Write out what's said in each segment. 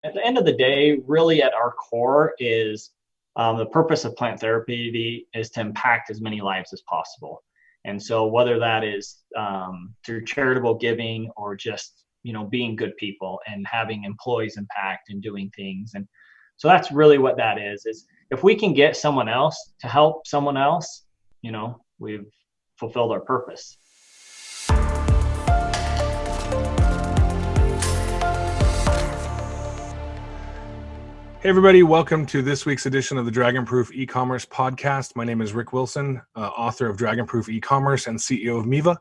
at the end of the day, really at our core is the purpose of plant therapy is to impact as many lives as possible. And so whether that is through charitable giving or just, being good people and having employees impact and doing things. And so that's really what that is if we can get someone else to help someone else, we've fulfilled our purpose. Hey everybody, welcome to this week's edition of the Dragonproof e-commerce podcast. My name is Rick Wilson, author of Dragonproof e-commerce and CEO of Miva.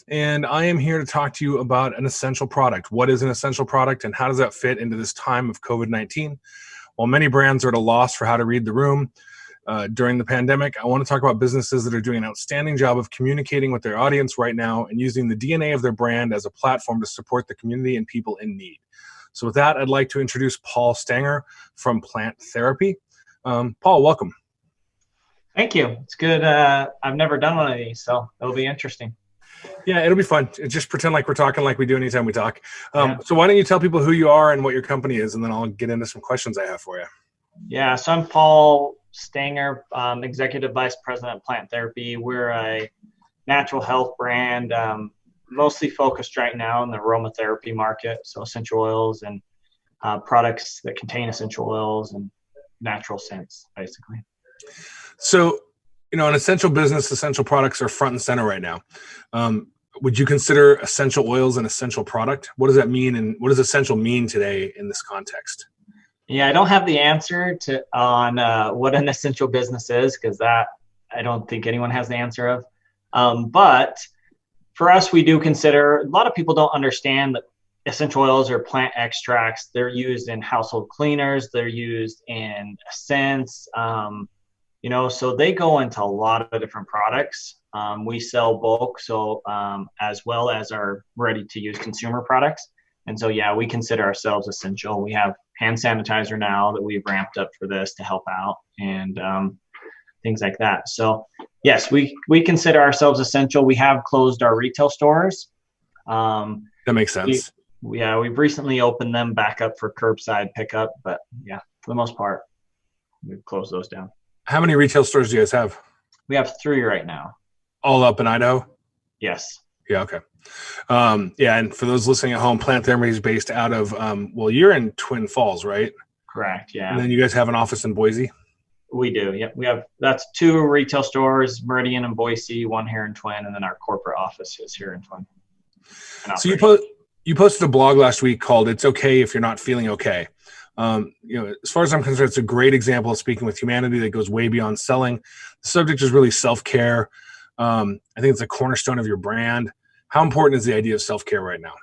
And I am here to talk to you about an essential product. What is an essential product and how does that fit into this time of COVID-19? While many brands are at a loss for how to read the room during the pandemic, I want to talk about businesses that are doing an outstanding job of communicating with their audience right now and using the DNA of their brand as a platform to support the community and people in need. So with that, I'd like to introduce Paul Stanger from Plant Therapy. Paul, welcome. Thank you. It's good. I've never done one of these, so it'll be interesting. Yeah, it'll be fun. Just pretend like we're talking like we do anytime we talk. So why don't you tell people who you are and what your company is, and then I'll get into some questions I have for you. Yeah, so I'm Paul Stanger, Executive Vice President of Plant Therapy. We're a natural health brand, mostly focused right now in the aromatherapy market, so essential oils and products that contain essential oils and natural scents, basically. So, an essential business, essential products are front and center right now. Would you consider essential oils an essential product? What does that mean, and what does essential mean today in this context? Yeah, I don't have the answer on what an essential business is, because that I don't think anyone has the answer of. But for us, we do consider, a lot of people don't understand that essential oils are plant extracts. They're used in household cleaners. They're used in scents, so they go into a lot of different products. We sell bulk, so as well as our ready-to-use consumer products. And so, yeah, we consider ourselves essential. We have hand sanitizer now that we've ramped up for this to help out and things like that. So yes, we consider ourselves essential. We have closed our retail stores. That makes sense. We've recently opened them back up for curbside pickup, but yeah, for the most part, we've closed those down. How many retail stores do you guys have? We have 3 right now. All up in Idaho? Yes. Yeah, okay. And for those listening at home, Plant Therapy is based out of, you're in Twin Falls, right? Correct, yeah. And then you guys have an office in Boise? We do, yeah. That's 2 retail stores, Meridian and Boise, 1 here in Twin, and then our corporate office is here in Twin. So you posted a blog last week called "It's Okay If You're Not Feeling Okay." As far as I'm concerned, it's a great example of speaking with humanity that goes way beyond selling. The subject is really self-care. I think it's a cornerstone of your brand. How important is the idea of self-care right now?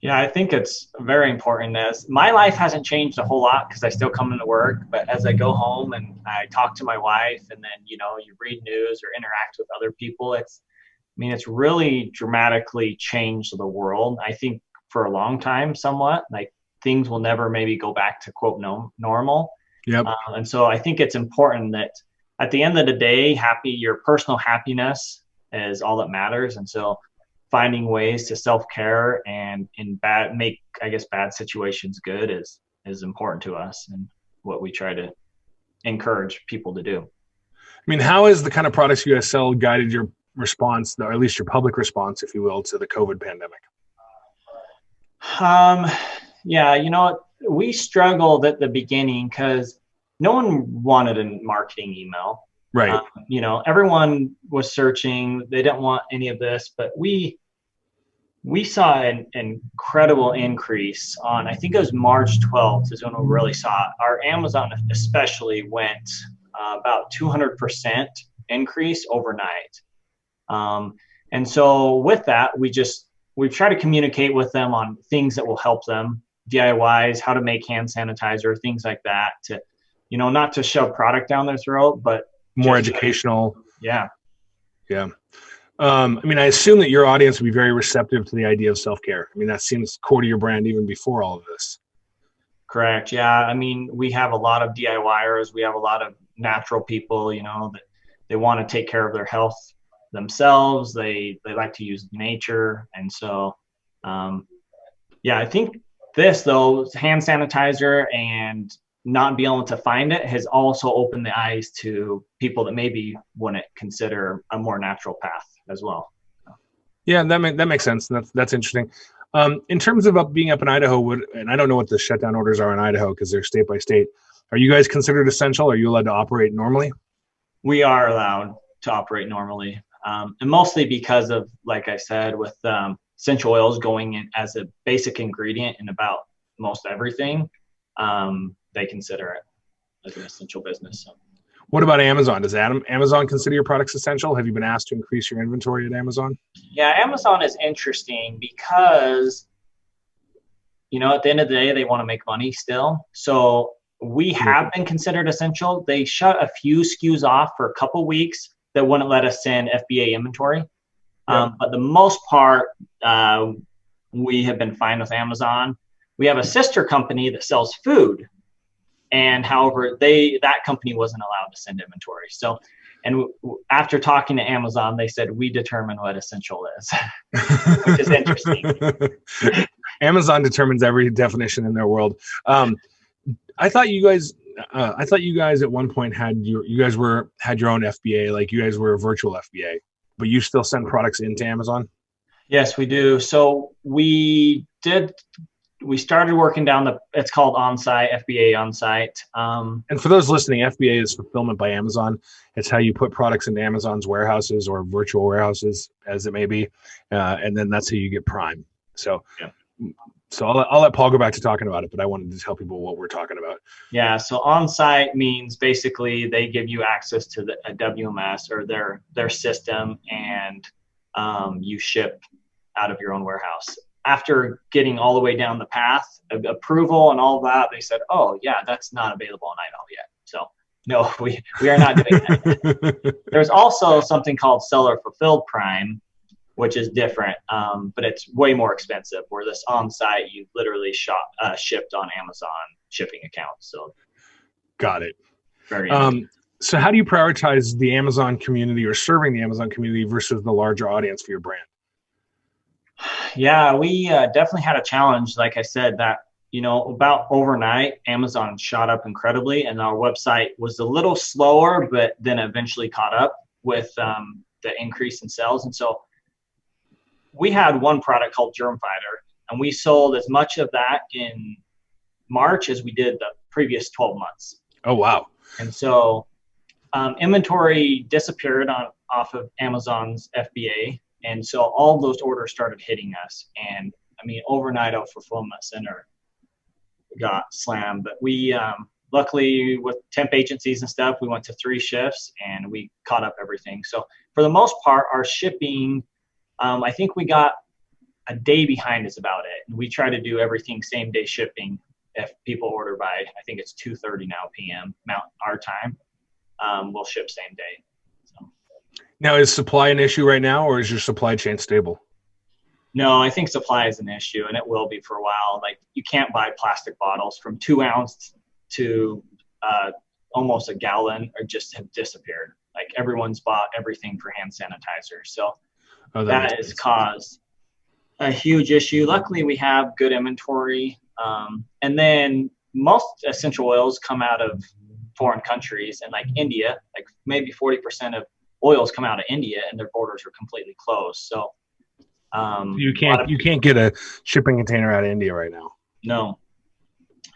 Yeah, I think it's very important. As my life hasn't changed a whole lot because I still come into work, but as I go home and I talk to my wife and then, you read news or interact with other people, it's really dramatically changed the world. I think for a long time, somewhat, like things will never maybe go back to quote normal. Yep. And so I think it's important that at the end of the day, your personal happiness is all that matters. And so finding ways to self-care and make bad situations good is important to us and what we try to encourage people to do. How has the kind of products you guys sell guided your response, or at least your public response, if you will, to the COVID pandemic? We struggled at the beginning because no one wanted a marketing email. Right. Everyone was searching. They didn't want any of this, but we saw an incredible increase on, I think it was March 12th is when we really saw it. Our Amazon especially went about 200% increase overnight. And so with that, we try to communicate with them on things that will help them, DIYs, how to make hand sanitizer, things like that, to, not to shove product down their throat, but more educational. Yeah. Yeah. I assume that your audience would be very receptive to the idea of self-care. That seems core to your brand even before all of this. Correct. Yeah. We have a lot of DIYers. We have a lot of natural people, that they want to take care of their health themselves. They like to use nature. And so, I think This though, hand sanitizer and not being able to find it has also opened the eyes to people that maybe wouldn't consider a more natural path as well. Yeah, that makes sense. That's interesting. In terms of being up in Idaho, and I don't know what the shutdown orders are in Idaho because they're state by state. Are you guys considered essential? Are you allowed to operate normally? We are allowed to operate normally, and mostly because of, like I said, with essential oils going in as a basic ingredient in about most everything, they consider it as an essential business. So. What about Amazon? Does Amazon consider your products essential? Have you been asked to increase your inventory at Amazon? Yeah, Amazon is interesting because, at the end of the day, they want to make money still. So we have been considered essential. They shut a few SKUs off for a couple weeks that wouldn't let us send FBA inventory. But the most part, we have been fine with Amazon. We have a sister company that sells food. And however, that company wasn't allowed to send inventory. So, and after talking to Amazon, they said, we determine what essential is, which is interesting. Amazon determines every definition in their world. I thought you guys at one point had your own FBA, like you guys were a virtual FBA, but you still send products into Amazon? Yes, we do. So we started working down it's called Onsite FBA Onsite. And for those listening, FBA is fulfillment by Amazon. It's how you put products into Amazon's warehouses or virtual warehouses, as it may be, and then that's how you get Prime. So, So I'll let Paul go back to talking about it, but I wanted to tell people what we're talking about. Yeah. So Onsite means basically they give you access to a WMS or their system, and you ship out of your own warehouse. After getting all the way down the path of approval and all that, they said, "Oh, yeah, that's not available in Idaho yet." So, no, we are not doing that yet. There's also something called Seller Fulfilled Prime, which is different, but it's way more expensive. Where this on-site, you literally shipped on Amazon shipping accounts. So, got it. Very. So, how do you prioritize the Amazon community or serving the Amazon community versus the larger audience for your brand? Yeah, we definitely had a challenge. Like I said, that, about overnight, Amazon shot up incredibly, and our website was a little slower, but then eventually caught up with the increase in sales. And so we had one product called Germ Fighter, and we sold as much of that in March as we did the previous 12 months. Oh, wow. And so inventory disappeared off of Amazon's FBA. And so all those orders started hitting us. And I mean, overnight our fulfillment center got slammed. But we, luckily with temp agencies and stuff, we went to 3 shifts and we caught up everything. So for the most part, our shipping, I think we got a day behind is about it. And we try to do everything same day shipping. If people order by, I think it's 2:30 now p.m. our time, we'll ship same day. So. Now, is supply an issue right now, or is your supply chain stable? No, I think supply is an issue, and it will be for a while. Like, you can't buy plastic bottles from 2 ounce to almost a gallon, or just have disappeared. Like, everyone's bought everything for hand sanitizer. So that has caused a huge issue. Luckily, we have good inventory. And then most essential oils come out of foreign countries, and like India, like maybe 40% of oils come out of India, and their borders are completely closed. So you can't get a shipping container out of India right now. No.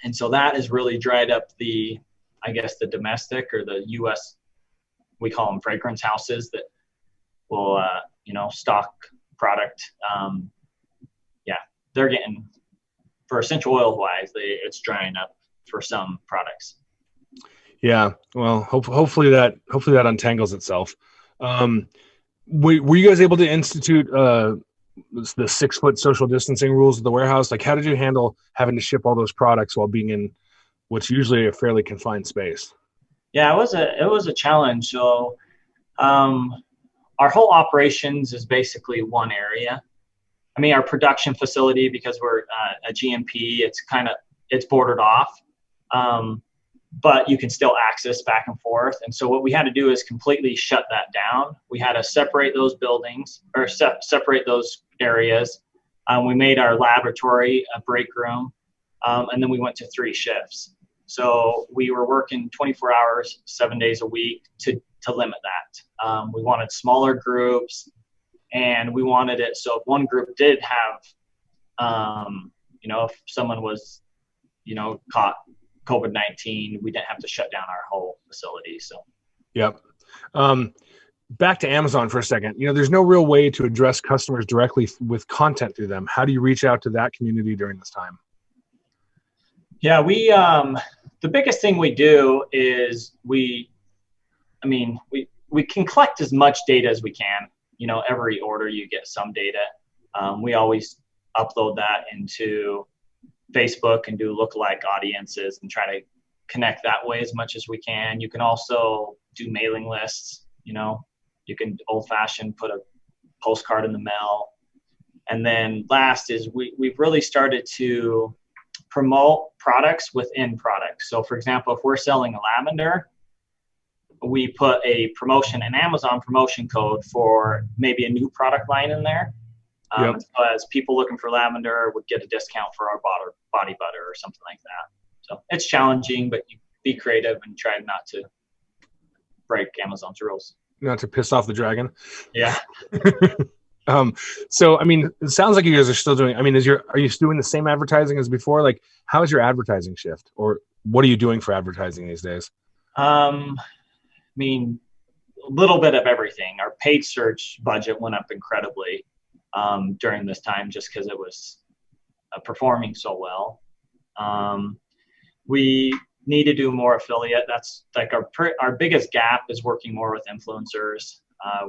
And so that has really dried up the domestic or the U.S., we call them fragrance houses that will, stock product. They're getting, for essential oil wise, it's drying up for some products. Yeah. Well, hopefully that untangles itself. Were you guys able to institute the 6-foot social distancing rules at the warehouse? Like, how did you handle having to ship all those products while being in what's usually a fairly confined space? Yeah, it was a challenge. So, our whole operations is basically one area. I mean, our production facility, because we're a GMP, it's bordered off, but you can still access back and forth. And so what we had to do is completely shut that down. We had to separate those buildings or separate those areas. We made our laboratory a break room. And then we went to 3 shifts. So we were working 24 hours, 7 days a week to limit that. We wanted smaller groups, and we wanted it so if one group did have, if someone was, caught COVID-19, we didn't have to shut down our whole facility. So, yep. Back to Amazon for a second. There's no real way to address customers directly with content through them. How do you reach out to that community during this time? Yeah, the biggest thing we do is we can collect as much data as we can. Every order you get some data. We always upload that into Facebook and do lookalike audiences and try to connect that way as much as we can. You can also do mailing lists. You can old-fashioned put a postcard in the mail. And then last is we've really started to promote products within products. So for example, if we're selling lavender, we put a promotion, an Amazon promotion code for maybe a new product line in there. Yep. So as people looking for lavender would get a discount for our body butter or something like that. So it's challenging, but you be creative and try not to break Amazon's rules. Not to piss off the dragon. Yeah. So, it sounds like you guys are still doing, are you doing the same advertising as before? Like, how is your advertising shift, or what are you doing for advertising these days? A little bit of everything. Our paid search budget went up incredibly during this time just because it was performing so well. We need to do more affiliate. That's like our biggest gap is working more with influencers.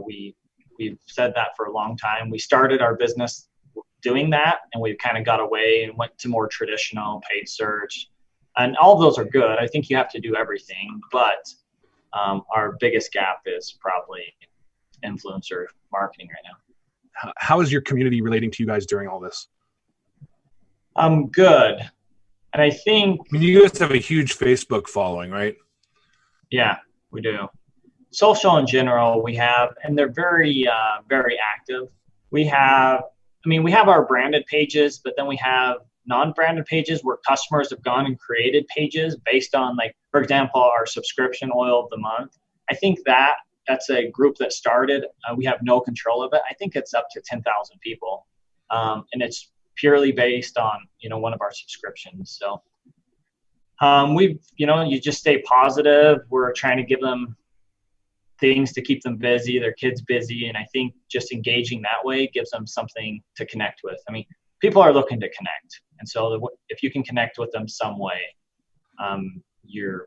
We've said that for a long time. We started our business doing that, and we've kind of got away and went to more traditional paid search. And all of those are good. I think you have to do everything, but our biggest gap is probably influencer marketing right now. How is your community relating to you guys during all this? Good. And I think... you guys have a huge Facebook following, right? Yeah, we do. Social in general, we have, and they're very, very active. We have our branded pages, but then we have non-branded pages where customers have gone and created pages based on, like, for example, our subscription oil of the month. I think that's a group that started. We have no control of it. I think it's up to 10,000 people, and it's purely based on one of our subscriptions. So you just stay positive. We're trying to give them things to keep them busy, their kids busy. And I think just engaging that way gives them something to connect with. People are looking to connect. And so if you can connect with them some way, you're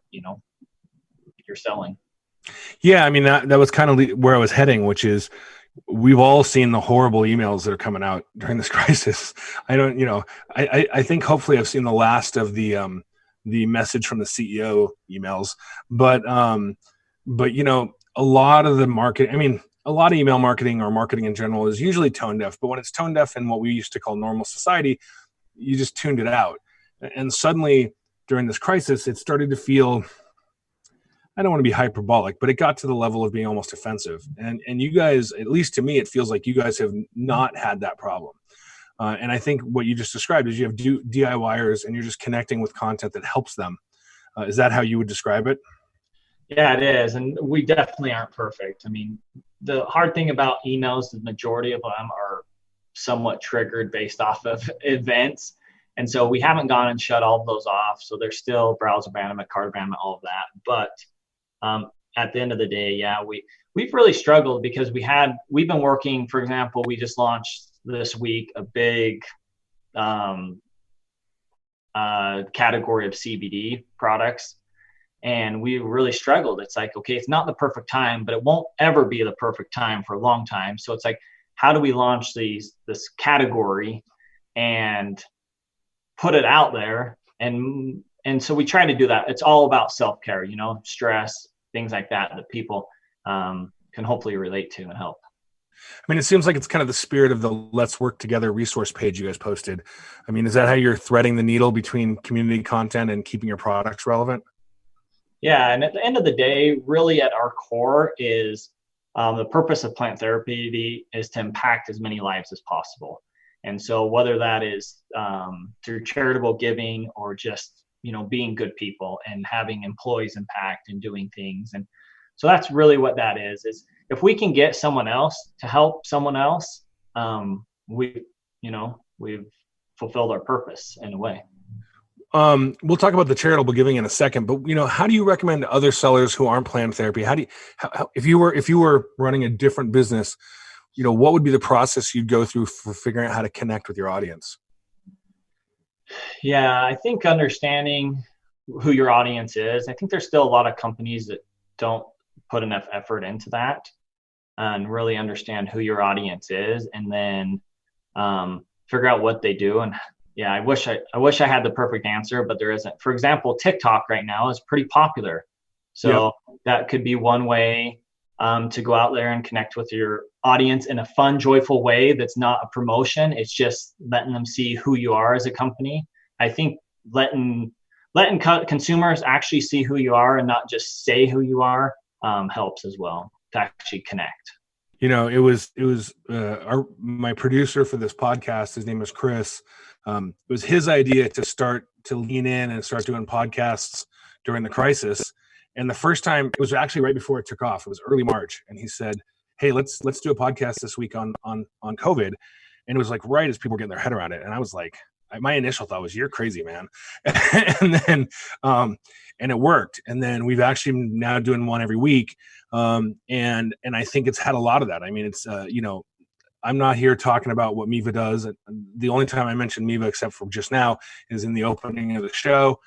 selling. Yeah. That was kind of where I was heading, which is we've all seen the horrible emails that are coming out during this crisis. I think hopefully I've seen the last of the message from the CEO emails, but a lot of the market, a lot of email marketing or marketing in general is usually tone deaf, but when it's tone deaf in what we used to call normal society, you just tuned it out. And suddenly during this crisis, it started to feel, I don't want to be hyperbolic, but it got to the level of being almost offensive. And you guys, at least to me, it feels like you guys have not had that problem. And I think what you just described is you have DIYers and you're just connecting with content that helps them. Is that how you would describe it? Yeah, it is. And we definitely aren't perfect. The hard thing about emails, the majority of them are somewhat triggered based off of events. And so we haven't gone and shut all of those off. So there's still browser abandonment, cart abandonment, all of that. But at the end of the day, yeah, we've really struggled because we've been working, for example, we just launched this week a big category of CBD products. And we really struggled. It's like, okay, it's not the perfect time, but it won't ever be the perfect time for a long time. So it's like, how do we launch this category and put it out there? And so we try to do that. It's all about self-care, stress, things like that people can hopefully relate to and help. It seems like it's kind of the spirit of the Let's Work Together resource page you guys posted. Is that how you're threading the needle between community content and keeping your products relevant? Yeah, and at the end of the day, really at our core is the purpose of plant therapy is to impact as many lives as possible. And so whether that is through charitable giving or just, being good people and having employees impact and doing things. And so that's really what that is if we can get someone else to help someone else, we've fulfilled our purpose in a way. We'll talk about the charitable giving in a second, but how do you recommend other sellers who aren't plant therapy? If you were running a different business, what would be the process you'd go through for figuring out how to connect with your audience? Yeah, I think understanding who your audience is. I think there's still a lot of companies that don't put enough effort into that and really understand who your audience is, and then figure out what they do. And yeah, I wish I had the perfect answer, but there isn't. For example, TikTok right now is pretty popular. So that could be one way to go out there and connect with your audience in a fun, joyful way that's not a promotion. It's just letting them see who you are as a company. I think letting consumers actually see who you are and not just say who you are helps as well to actually connect. It was my producer for this podcast. His name is Chris. It was his idea to start to lean in and start doing podcasts during the crisis. And the first time, it was actually right before it took off. It was early March, and he said, "Hey, let's do a podcast this week on COVID." And it was like right as people were getting their head around it, and I was like, my initial thought was, "You're crazy, man." And then and it worked. And then we've actually now doing one every week, and I think it's had a lot of that. I mean, it's I'm not here talking about what Miva does. The only time I mention Miva, except for just now, is in the opening of the show.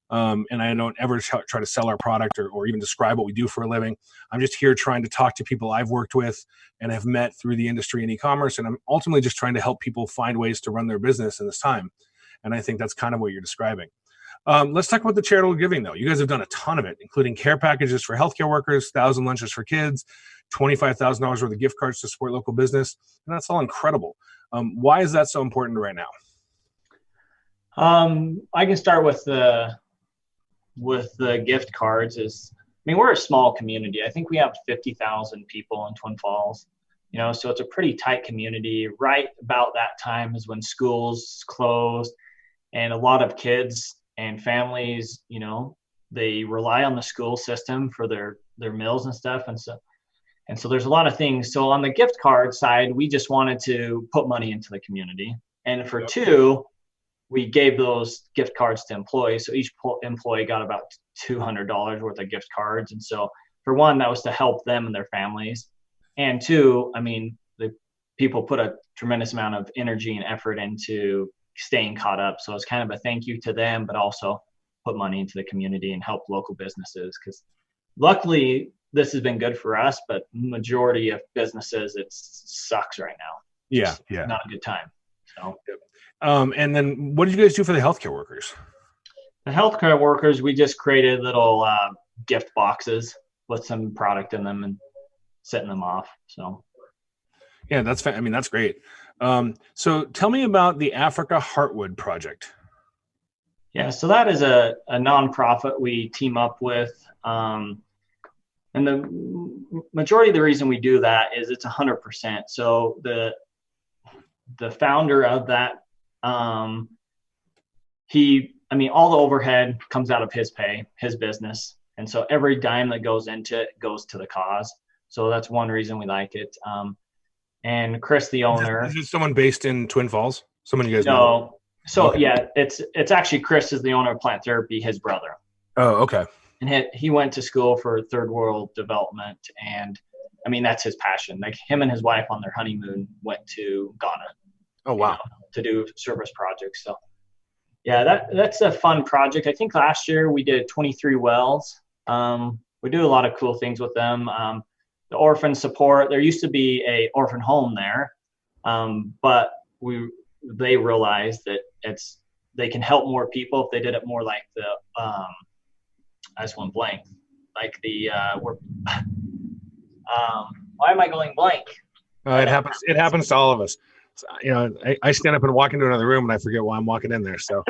And I don't ever try to sell our product or even describe what we do for a living. I'm just here trying to talk to people I've worked with and have met through the industry and e-commerce. And I'm ultimately just trying to help people find ways to run their business in this time. And I think that's kind of what you're describing. Let's talk about the charitable giving, though. You guys have done a ton of it, including care packages for healthcare workers, 1,000 lunches for kids, $25,000 worth of gift cards to support local business. And that's all incredible. Why is that so important right now? I can start with the gift cards. We're a small community. I think we have 50,000 people in Twin Falls, so it's a pretty tight community. Right about that time is when schools closed, and a lot of kids and families, they rely on the school system for their meals and stuff. And so there's a lot of things. So on the gift card side, we just wanted to put money into the community. And for two, we gave those gift cards to employees. So each employee got about $200 worth of gift cards. And so for one, that was to help them and their families. And two, the people put a tremendous amount of energy and effort into staying caught up. So it's kind of a thank you to them, but also put money into the community and help local businesses. Because luckily, this has been good for us, but majority of businesses, it sucks right now. Yeah. Not a good time. So. And then what did you guys do for the healthcare workers? The healthcare workers, we just created little gift boxes with some product in them and setting them off. So, yeah, that's great. So tell me about the Africa Heartwood project. Yeah, so that is a nonprofit we team up with. And the majority of the reason we do that is it's 100%. So the founder of that, all the overhead comes out of his pay, his business. And so every dime that goes into it goes to the cause. So that's one reason we like it. And Chris, the owner. Is it someone based in Twin Falls? Someone you guys know? No. So okay. Yeah, it's actually Chris is the owner of Plant Therapy, his brother. Oh, okay. And he went to school for third world development. And that's his passion. Like him and his wife on their honeymoon went to Ghana. Oh, wow. To do service projects. So yeah, that's a fun project. I think last year we did 23 wells. We do a lot of cool things with them. The orphan support, there used to be a orphan home there. But they realized that they can help more people if they did it more like the, I just went blank. Like the, why am I going blank? It happens. It happens to all of us. So, I stand up and walk into another room and I forget why I'm walking in there. So,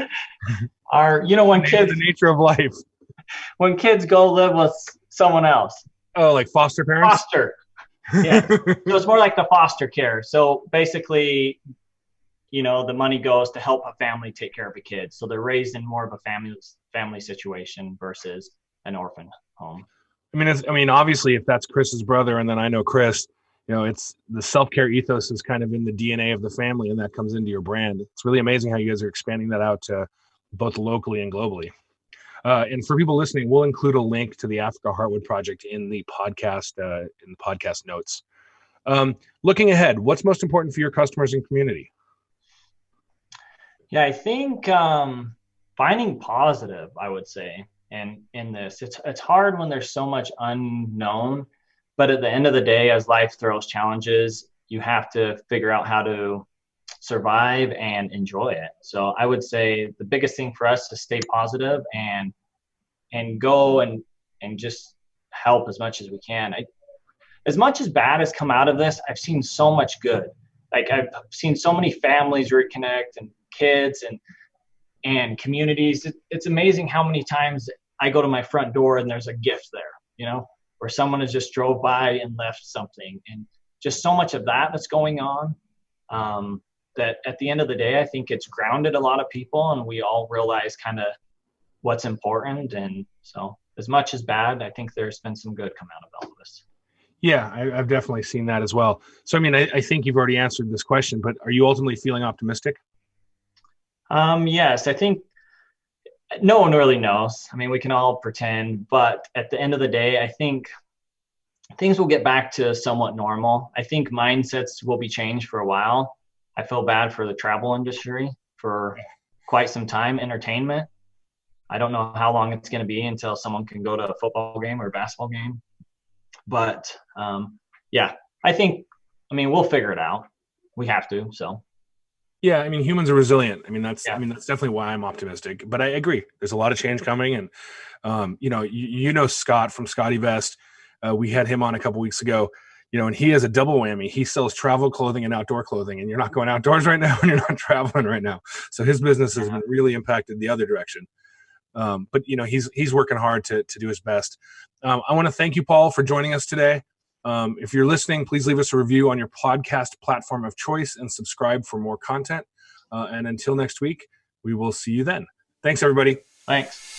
when kids, the nature of life, when kids go live with someone else. Oh, like foster parents? Foster. Yeah. So it's more like the foster care. So basically the money goes to help a family take care of a kid. So they're raised in more of a family situation versus an orphan home. I mean, obviously, if that's Chris's brother, and then I know Chris, it's the self-care ethos is kind of in the DNA of the family, and that comes into your brand. It's really amazing how you guys are expanding that out to both locally and globally. And for people listening, we'll include a link to the Africa Heartwood project in the podcast notes. Looking ahead, what's most important for your customers and community? Yeah, I think finding positive, I would say, and in this, it's hard when there's so much unknown. But at the end of the day, as life throws challenges, you have to figure out how to survive and enjoy it. So I would say the biggest thing for us is stay positive and go and just help as much as we can. As much as bad has come out of this, I've seen so much good. Like I've seen so many families reconnect and kids and communities. It's amazing how many times I go to my front door and there's a gift there, or someone has just drove by and left something, and just so much of that's going on. That at the end of the day, I think it's grounded a lot of people, and we all realize kind of what's important. And so as much as bad, I think there's been some good come out of all of this. Yeah, I've definitely seen that as well. So, I mean, I think you've already answered this question, but are you ultimately feeling optimistic? Yes, I think no one really knows. I mean, we can all pretend, but at the end of the day, I think things will get back to somewhat normal. I think mindsets will be changed for a while. I feel bad for the travel industry for quite some time. Entertainment, I don't know how long it's going to be until someone can go to a football game or a basketball game. But yeah, I mean, we'll figure it out. We have to. So. Yeah, I mean, humans are resilient. I mean, that's definitely why I'm optimistic. But I agree. There's a lot of change coming, and Scott from Scotty Vest. We had him on a couple weeks ago. And he has a double whammy. He sells travel clothing and outdoor clothing, and you're not going outdoors right now, and you're not traveling right now. So his business has been really impacted the other direction. But he's working hard to do his best. I want to thank you, Paul, for joining us today. If you're listening, please leave us a review on your podcast platform of choice and subscribe for more content. And until next week, we will see you then. Thanks, everybody. Thanks.